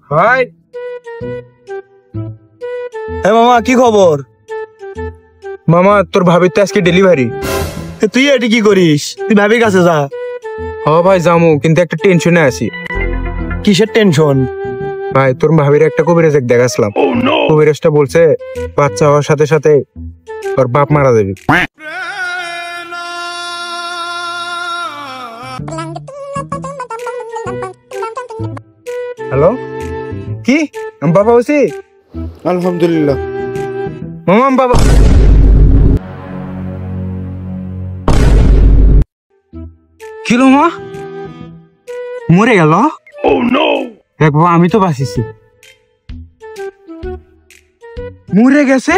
High মামা কি খবর? মামা, তোর ভাবির তো আজকে ডেলিভারি। তুই এটি কি করিস? তুই ভাবির কাছে যা। ভাই যামু, কিন্তু একটা টেনশনে আছি। কিসের টেনশন? ভাই, তোর ভাবির একটা কবিরাজ দেখাছিলাম। কবিরাজটা বলছে বাচ্চা হওয়ার সাথে সাথে ওর বাপ মারা যাবে। হ্যালো, কি বাবা বলছি? আলহামদুলিল্লাহ। মামা বাবা কিলো মা মরে গেল। দেখ বাবা, আমি তো বাঁচিছি। মরে গেছে।